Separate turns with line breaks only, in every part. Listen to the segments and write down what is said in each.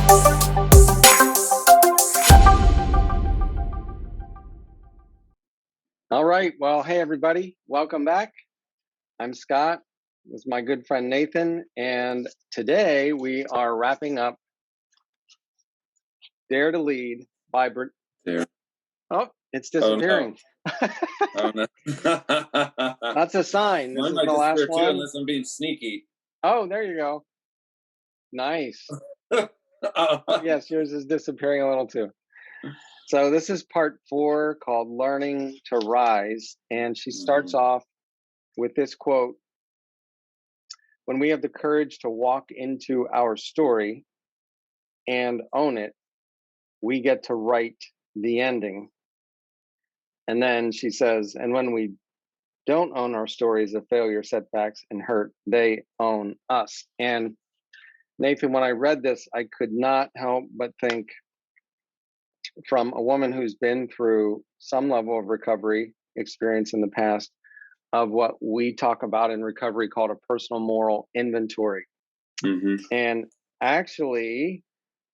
All right. Well, hey, everybody. Welcome back. I'm Scott. This is my good friend Nathan. And today we are wrapping up Dare to Lead by
There.
Oh, it's disappearing.
Oh, no.
That's a sign. This
Mine
is
might
the last
disappear too,
one.
unless I'm being sneaky.
Oh, there you go. Nice. Yes, yours is disappearing a little too. So this is part 4 called Learning to Rise. And she starts off with this quote: when we have the courage to walk into our story and own it, we get to write the ending. And then she says, and when we don't own our stories of failure, setbacks, and hurt, they own us. And Nathan, when I read this, I could not help but think, from a woman who's been through some level of recovery experience in the past, of what we talk about in recovery called a personal moral inventory. And actually,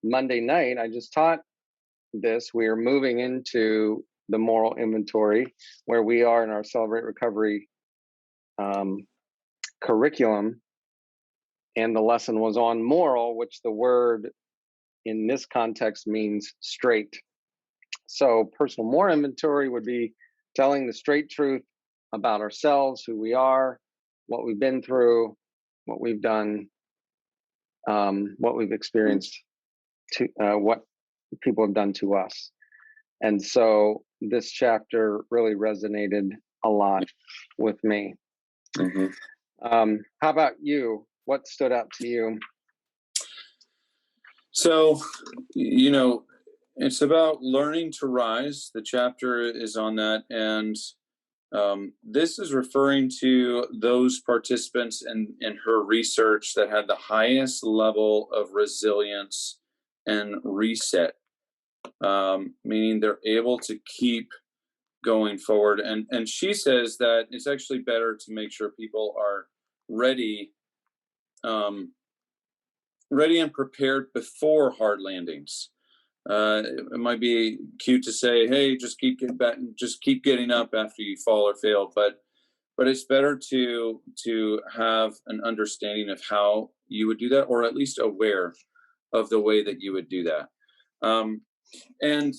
Monday night, I just taught this. We are moving into the moral inventory where we are in our Celebrate Recovery curriculum. And the lesson was on moral, which the word in this context means straight. So personal moral inventory would be telling the straight truth about ourselves, who we are, what we've been through, what we've done, what we've experienced, what people have done to us. And so this chapter really resonated a lot with me. How about you? What stood out to you?
So, it's about learning to rise. The chapter is on that. And this is referring to those participants in her research that had the highest level of resilience and reset, meaning they're able to keep going forward. And she says that it's actually better to make sure people are ready and prepared before hard landings. It might be cute to say, hey, just keep getting up after you fall or fail, but it's better to have an understanding of how you would do that, or at least aware of the way that you would do that. And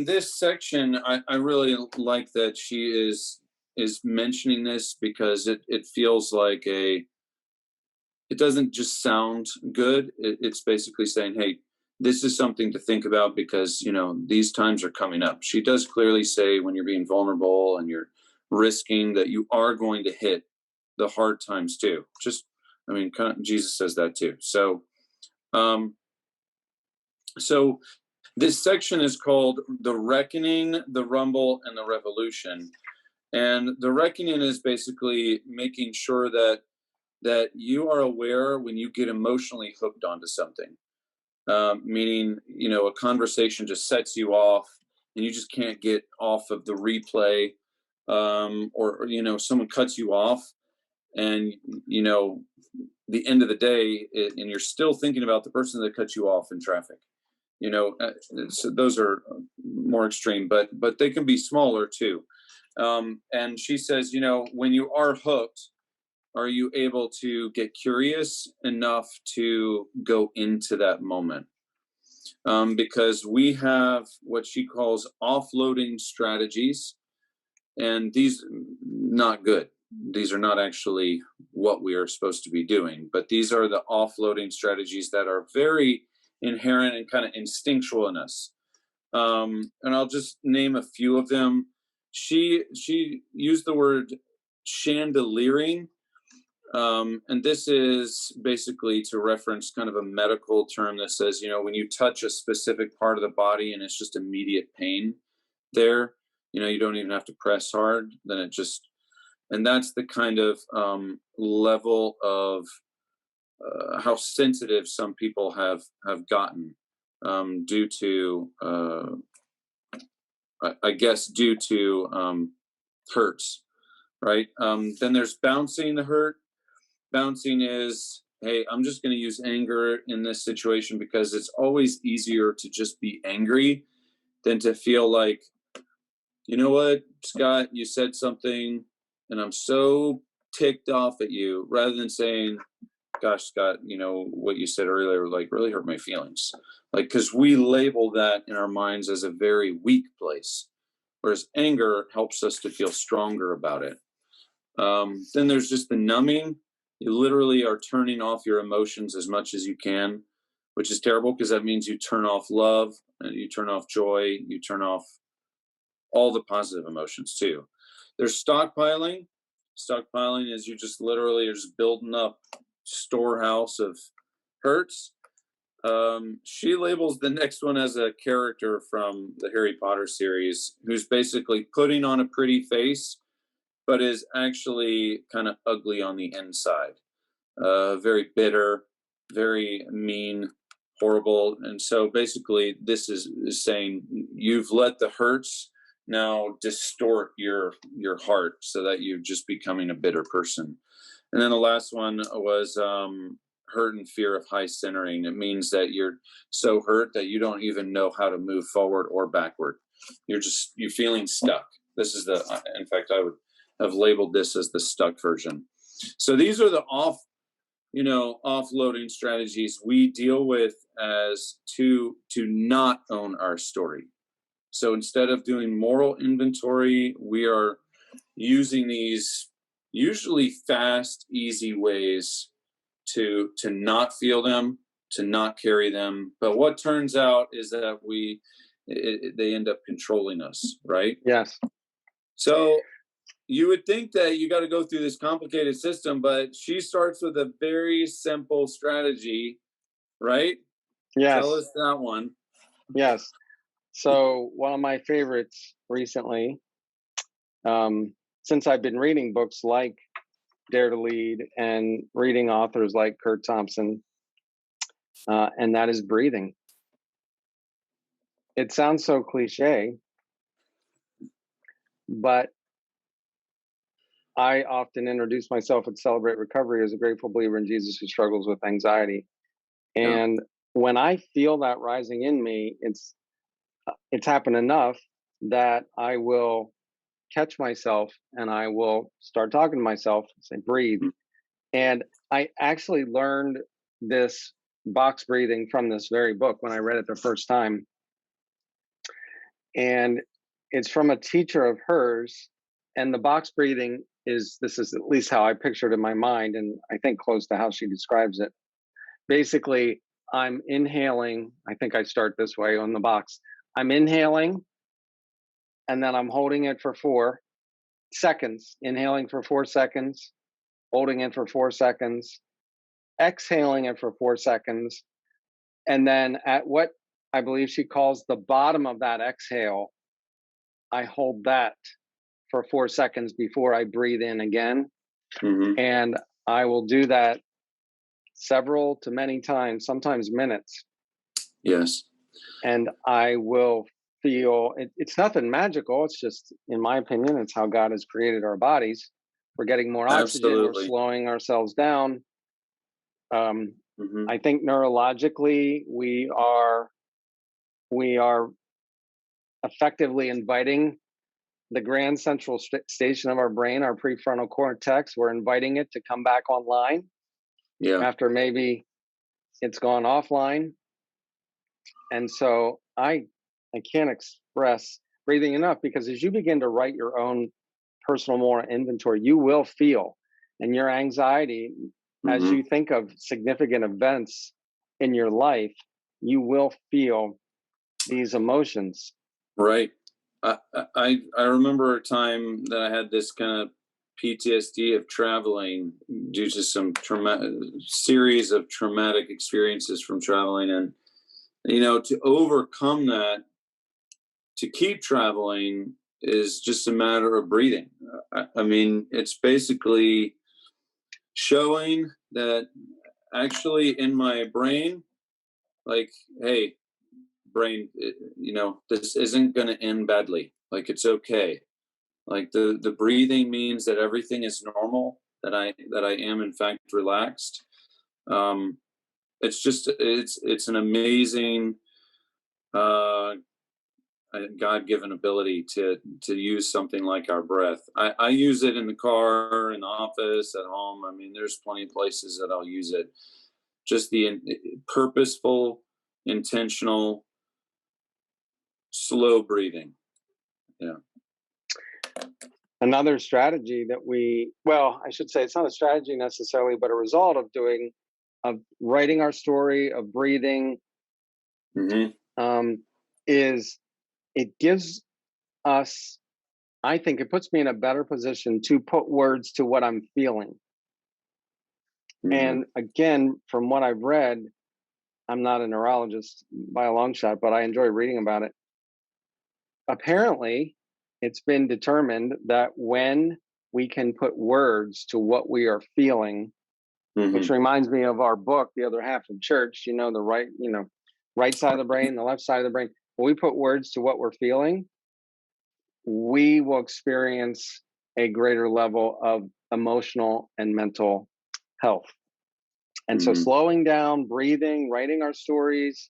this section, I really like that she is mentioning this, because it feels like it doesn't just sound good. It's basically saying, hey, this is something to think about, because these times are coming up. She does clearly say, when you're being vulnerable and you're risking, that you are going to hit the hard times too. Kind of, Jesus says that too. So this section is called The Reckoning, the Rumble, and the Revolution. And the reckoning is basically making sure that you are aware when you get emotionally hooked onto something. Meaning, a conversation just sets you off and you just can't get off of the replay, or someone cuts you off, and the end of the day, and you're still thinking about the person that cut you off in traffic. So those are more extreme, but they can be smaller too. And she says, when you are hooked, are you able to get curious enough to go into that moment? Because we have what she calls offloading strategies, and these not good. These are not actually what we are supposed to be doing, but these are the offloading strategies that are very inherent and kind of instinctual in us. And I'll just name a few of them. She used the word chandeliering. And this is basically to reference kind of a medical term that says, when you touch a specific part of the body and it's just immediate pain there, you don't even have to press hard, then and that's the kind of level of how sensitive some people have gotten, due to, I guess, due to hurts, right? Then there's bouncing the hurt. Bouncing is hey, I'm just going to use anger in this situation because it's always easier to just be angry than to feel like, you know what, Scott, you said something and I'm so ticked off at you, rather than saying, gosh, Scott, you know, what you said earlier, like really hurt my feelings. Like, because we label that in our minds as a very weak place, whereas anger helps us to feel stronger about it. Then there's just the numbing. You literally are turning off your emotions as much as you can, which is terrible because that means you turn off love and you turn off joy, you turn off all the positive emotions too. There's stockpiling. Stockpiling is you just literally are just building up storehouse of hurts. She labels the next one as a character from the Harry Potter series who's basically putting on a pretty face, but is actually kind of ugly on the inside. Very bitter, very mean, horrible. And so basically, this is saying you've let the hurts now distort your heart so that you're just becoming a bitter person. And then the last one was hurt and fear of high centering. It means that you're so hurt that you don't even know how to move forward or backward. You're feeling stuck. This is in fact, I would have labeled this as the stuck version. So these are the offloading strategies we deal with as to not own our story. So instead of doing moral inventory, we are using these usually fast, easy ways to not feel them, to not carry them. But what turns out is that they end up controlling us, right?
Yes.
So you would think that you got to go through this complicated system, but she starts with a very simple strategy, right?
Yes.
Tell us that one.
Yes. So one of my favorites recently, since I've been reading books like Dare to Lead and reading authors like Kurt Thompson, and that is breathing. It sounds so cliche, but I often introduce myself at Celebrate Recovery as a grateful believer in Jesus who struggles with anxiety. And when I feel that rising in me, it's happened enough that I will catch myself and I will start talking to myself, say, breathe. And I actually learned this box breathing from this very book when I read it the first time. And it's from a teacher of hers. And the box breathing this is at least how I pictured it in my mind, and I think close to how she describes it. Basically, I'm inhaling. I think I start this way on the box. I'm inhaling, and then I'm holding it for 4 seconds, inhaling for 4 seconds, holding it for 4 seconds, exhaling it for 4 seconds. And then at what I believe she calls the bottom of that exhale, I hold that for 4 seconds before I breathe in again.
Mm-hmm.
And I will do that several to many times, sometimes minutes.
Yes.
And I will feel it's nothing magical. It's just, in my opinion, it's how God has created our bodies. We're getting more oxygen.
Absolutely.
We're slowing ourselves down.
Mm-hmm.
I think neurologically we are effectively inviting the grand central station of our brain, our prefrontal cortex. We're inviting it to come back online after maybe it's gone offline. And so I can't express breathing enough, because as you begin to write your own personal moral inventory, you will feel, and your anxiety, as you think of significant events in your life, you will feel these emotions.
Right. I remember a time that I had this kind of PTSD of traveling due to some series of traumatic experiences from traveling. And, to overcome that, to keep traveling is just a matter of breathing. I mean, it's basically showing that actually in my brain, like, hey, brain, this isn't going to end badly. Like, it's okay. Like the breathing means that everything is normal, that I am in fact relaxed. It's an amazing uh, God-given ability to use something like our breath. I use it in the car, in the office, at home. I mean, there's plenty of places that I'll use it. Just the purposeful, intentional, slow breathing. Yeah.
Another strategy that I should say it's not a strategy necessarily, but a result of writing our story, of breathing, is it gives us, I think it puts me in a better position to put words to what I'm feeling. And again, from what I've read, I'm not a neurologist by a long shot, but I enjoy reading about it. Apparently, it's been determined that when we can put words to what we are feeling, which reminds me of our book, The Other Half of Church, the right side of the brain, the left side of the brain. When we put words to what we're feeling, we will experience a greater level of emotional and mental health. And so slowing down, breathing, writing our stories,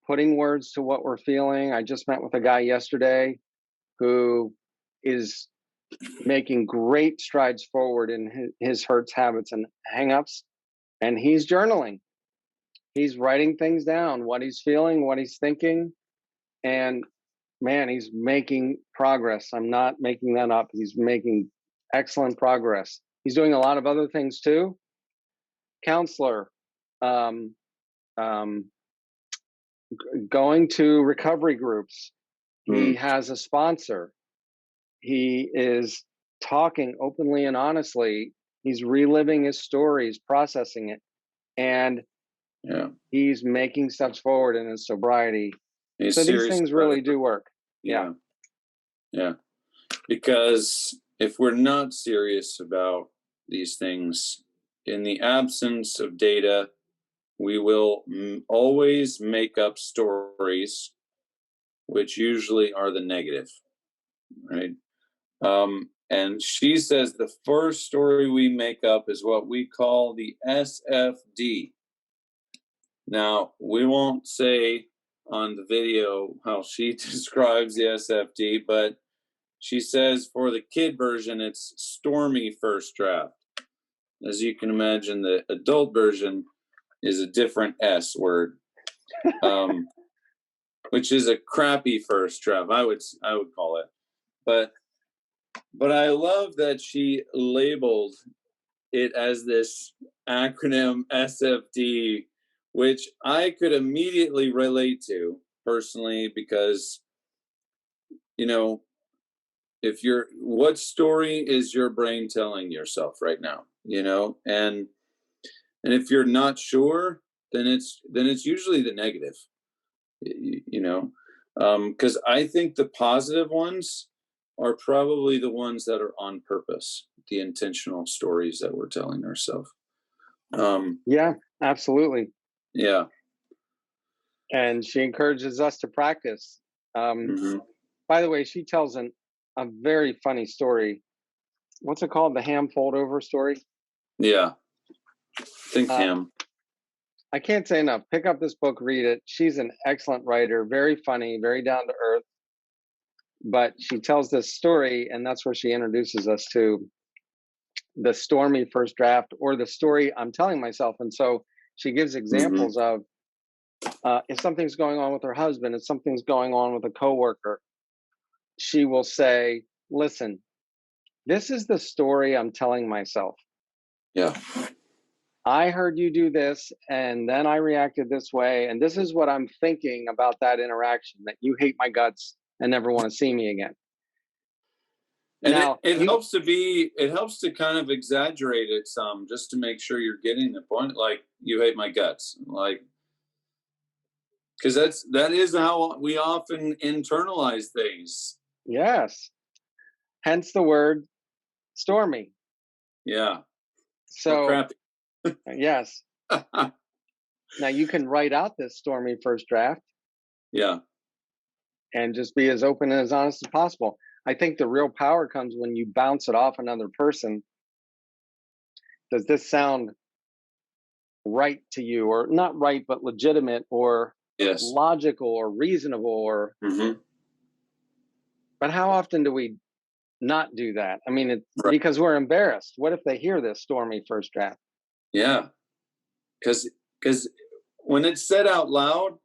putting words to what we're feeling. I just met with a guy yesterday who is making great strides forward in his hurts, habits, and hangups. And he's journaling. He's writing things down, what he's feeling, what he's thinking. And man, he's making progress. I'm not making that up. He's making excellent progress. He's doing a lot of other things too. Counselor, um, going to recovery groups. He has a sponsor. He is talking openly and honestly. He's reliving his stories, processing it, and he's making steps forward in his sobriety. So these things really do work. Yeah.
Because if we're not serious about these things, in the absence of data, we will always make up stories, which usually are the negative, right? And she says the first story we make up is what we call the SFD. Now, we won't say on the video how she describes the SFD, but she says for the kid version, it's stormy first draft. As you can imagine, the adult version is a different S word, which is a crappy first draft. I would call it, but I love that she labeled it as this acronym SFD, which I could immediately relate to personally because, what story is your brain telling yourself right now, and if you're not sure, then it's usually the negative, because I think the positive ones are probably the ones that are on purpose, the intentional stories that we're telling ourselves.
Yeah, absolutely.
Yeah.
And she encourages us to practice. By the way, she tells a very funny story. What's it called? The ham fold over story?
Yeah. Think ham.
I can't say enough. Pick up this book, read it. She's an excellent writer, very funny, very down to earth. But she tells this story, and that's where she introduces us to the stormy first draft, or the story I'm telling myself. And so she gives examples of if something's going on with her husband, if something's going on with a coworker, she will say, listen, this is the story I'm telling myself.
Yeah.
I heard you do this, and then I reacted this way, and this is what I'm thinking about that interaction, that you hate my guts and never want to see me again.
And now, it helps to kind of exaggerate it some, just to make sure you're getting the point. Like, you hate my guts, like, because that is how we often internalize things.
Yes. Hence the word stormy.
Yeah.
So
crappy.
Yes. Now you can write out this stormy first draft.
Yeah.
And just be as open and as honest as possible. I think the real power comes when you bounce it off another person. Does this sound right to you, or not right, but legitimate or
Yes.
logical or reasonable, or
Hmm.
but how often do we not do that? I mean, it's
Right.
because we're embarrassed. What if they hear this stormy first draft?
Yeah. Because when it's said out loud,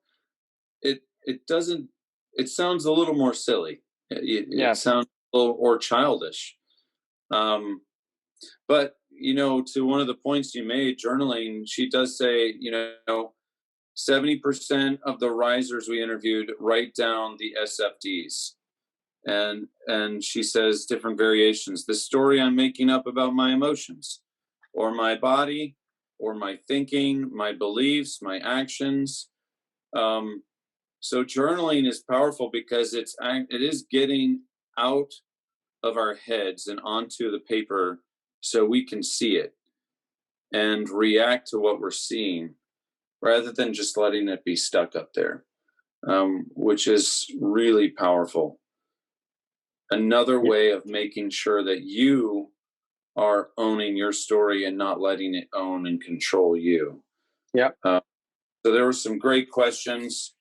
it doesn't. It sounds a little more silly. It
Yes.
sounds a little or childish. Um, but to one of the points you made, journaling. She does say, 70% of the risers we interviewed write down the SFDs. And she says different variations. The story I'm making up about my emotions, or my body, or my thinking, my beliefs, my actions. Um, so journaling is powerful because it is getting out of our heads and onto the paper so we can see it and react to what we're seeing rather than just letting it be stuck up there, which is really powerful. Another
Y-
way of making sure that you are owning your story and not letting it own and control you.
Yep.
Uh, so there were some great questions.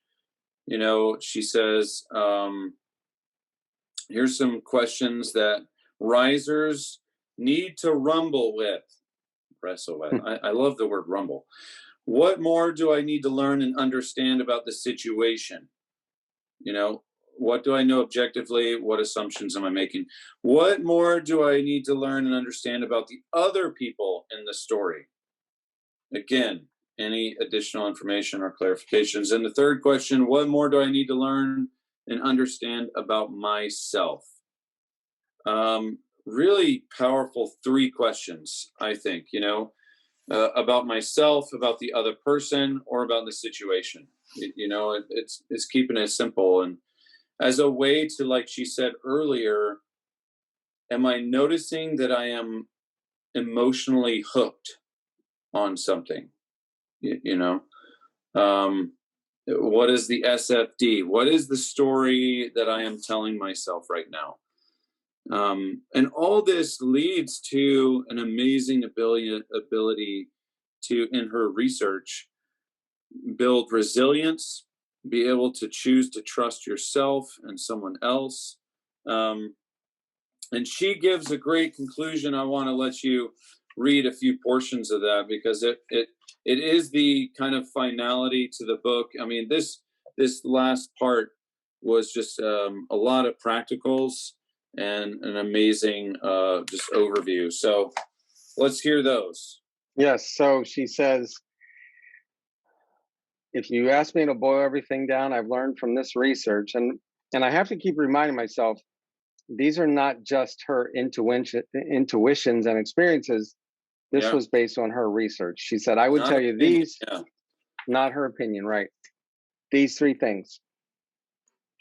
She says, here's some questions that risers need to wrestle with. I love the word rumble. What more do I need to learn and understand about the situation? You know, what do I know objectively? What assumptions am I making? What more do I need to learn and understand about the other people in the story? Again, any additional information or clarifications? And the third question, what more do I need to learn and understand about myself? Really powerful three questions, I think, about myself, about the other person, or about the situation. It's keeping it simple. And as a way to, like she said earlier, am I noticing that I am emotionally hooked on something? You, you know, um, what is the SFD? What is the story that I am telling myself right now? And all this leads to an amazing ability to, in her research, build resilience, be able to choose to trust yourself and someone else. Um, and she gives a great conclusion. I want to let you read a few portions of that because it is the kind of finality to the book. I mean, this last part was just a lot of practicals and an amazing just overview. So let's hear those.
Yes. So she says, if you ask me to boil everything down, I've learned from this research, and I have to keep reminding myself, these are not just her intuitions and experiences. This
Yeah,
was based on her research. She said, I would
not
tell you
opinion.
these,
Yeah.
not her opinion, right? These three things.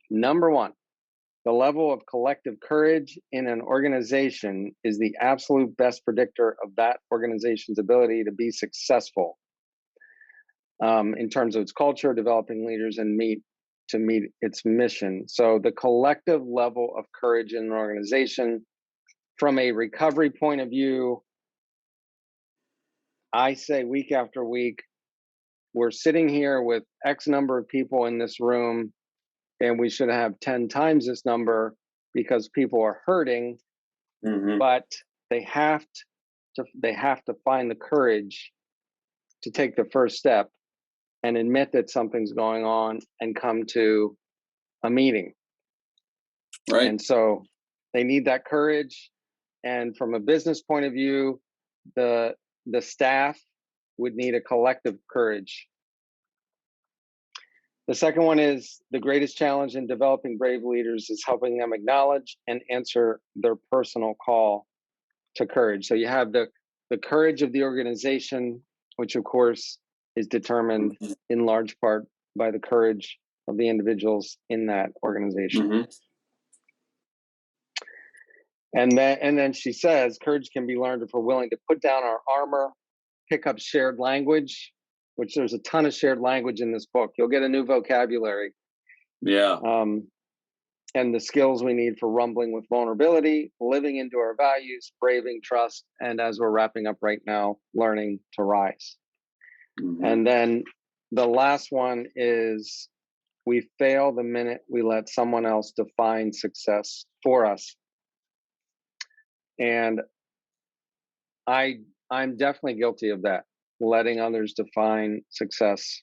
Number one, the level of collective courage in an organization is the absolute best predictor of that organization's ability to be successful, in terms of its culture, developing leaders, and meet its mission. So the collective level of courage in an organization, from a recovery point of view, I say week after week, we're sitting here with X number of people in this room, and we should have 10 times this number because people are hurting,
Hmm.
but they have to find the courage to take the first step and admit that something's going on and come to a meeting.
Right.
And so they need that courage. And from a business point of view, the staff would need a collective courage. The second one is the greatest challenge in developing brave leaders is helping them acknowledge and answer their personal call to courage. So you have the courage of the organization, which of course is determined
Hmm.
in large part by the courage of the individuals in that organization.
Hmm.
And then she says, courage can be learned if we're willing to put down our armor, pick up shared language, which there's a ton of shared language in this book. You'll get a new vocabulary,
Yeah.
and the skills we need for rumbling with vulnerability, living into our values, braving trust, and as we're wrapping up right now, learning to rise.
Mm-hmm.
And then the last one is we fail the minute we let someone else define success for us. And I'm definitely guilty of that, letting others define success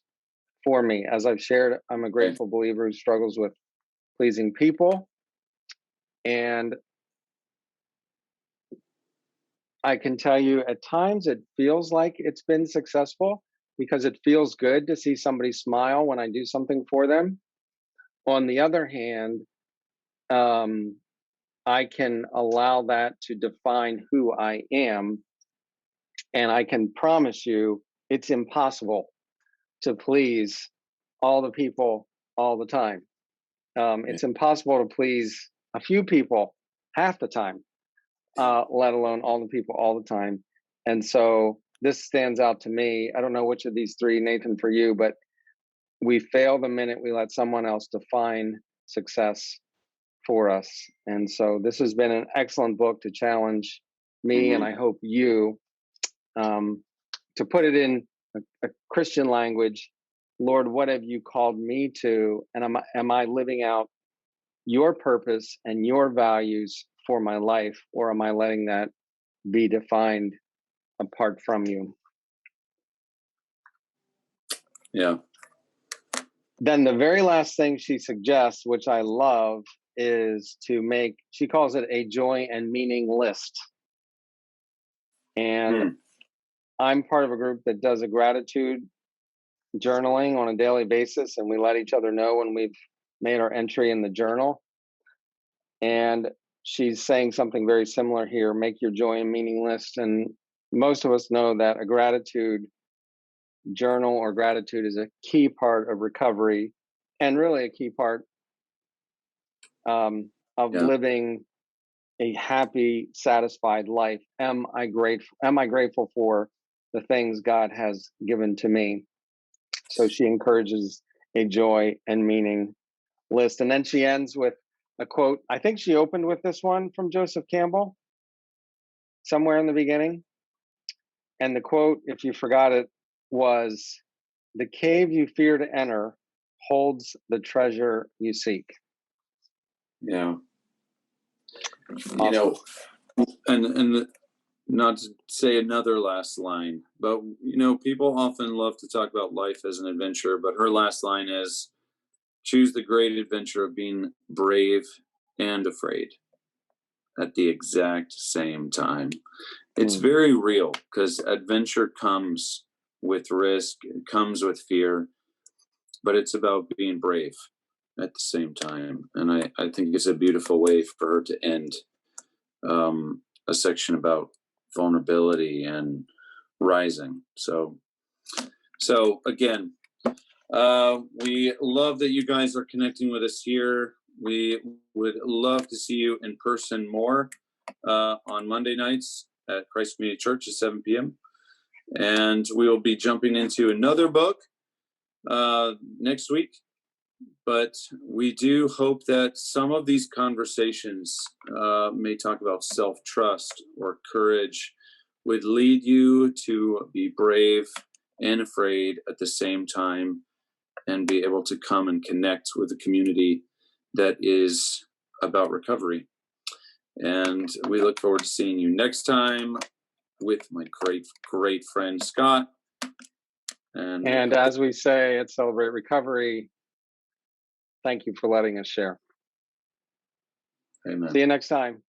for me. As I've shared, I'm a grateful believer who struggles with pleasing people. And I can tell you at times it feels like it's been successful because it feels good to see somebody smile when I do something for them. On the other hand, I can allow that to define who I am. And I can promise you it's impossible to please all the people all the time. It's impossible to please a few people half the time, let alone all the people all the time. And so this stands out to me. I don't know which of these three, Nathan, for you, but we fail the minute we let someone else define success for us. And so this has been an excellent book to challenge me, and I hope you, to put it in a Christian language. Lord, what have you called me to? And am I living out your purpose and your values for my life, or am I letting that be defined apart from you?
Yeah.
Then the very last thing she suggests, which I love, is to make, she calls it a joy and meaning list. And I'm part of a group that does a gratitude journaling on a daily basis, and we let each other know when we've made our entry in the journal. And she's saying something very similar here: make your joy and meaning list. And most of us know that a gratitude journal or gratitude is a key part of recovery, and really a key part of living a happy, satisfied life. Am I grateful for the things God has given to me? So she encourages a joy and meaning list. And then she ends with a quote. I think she opened with this one from Joseph Campbell somewhere in the beginning. And the quote, if you forgot it, was, "The cave you fear to enter holds the treasure you seek."
Yeah.
Awesome.
You know, and not to say another last line, but you know, people often love to talk about life as an adventure, but her last line is, choose the great adventure of being brave and afraid at the exact same time. It's very real, because adventure comes with risk, it comes with fear, but it's about being brave at the same time. And I think it's a beautiful way for her to end a section about vulnerability and rising. So again, we love that you guys are connecting with us here. We would love to see you in person more on Monday nights at Christ Community Church at 7 p.m. And we will be jumping into another book next week. But we do hope that some of these conversations may talk about self-trust or courage, would lead you to be brave and afraid at the same time, and be able to come and connect with a community that is about recovery. And we look forward to seeing you next time with my great friend Scott. And
as we say at Celebrate Recovery, thank you for letting us share.
Amen.
See you next time.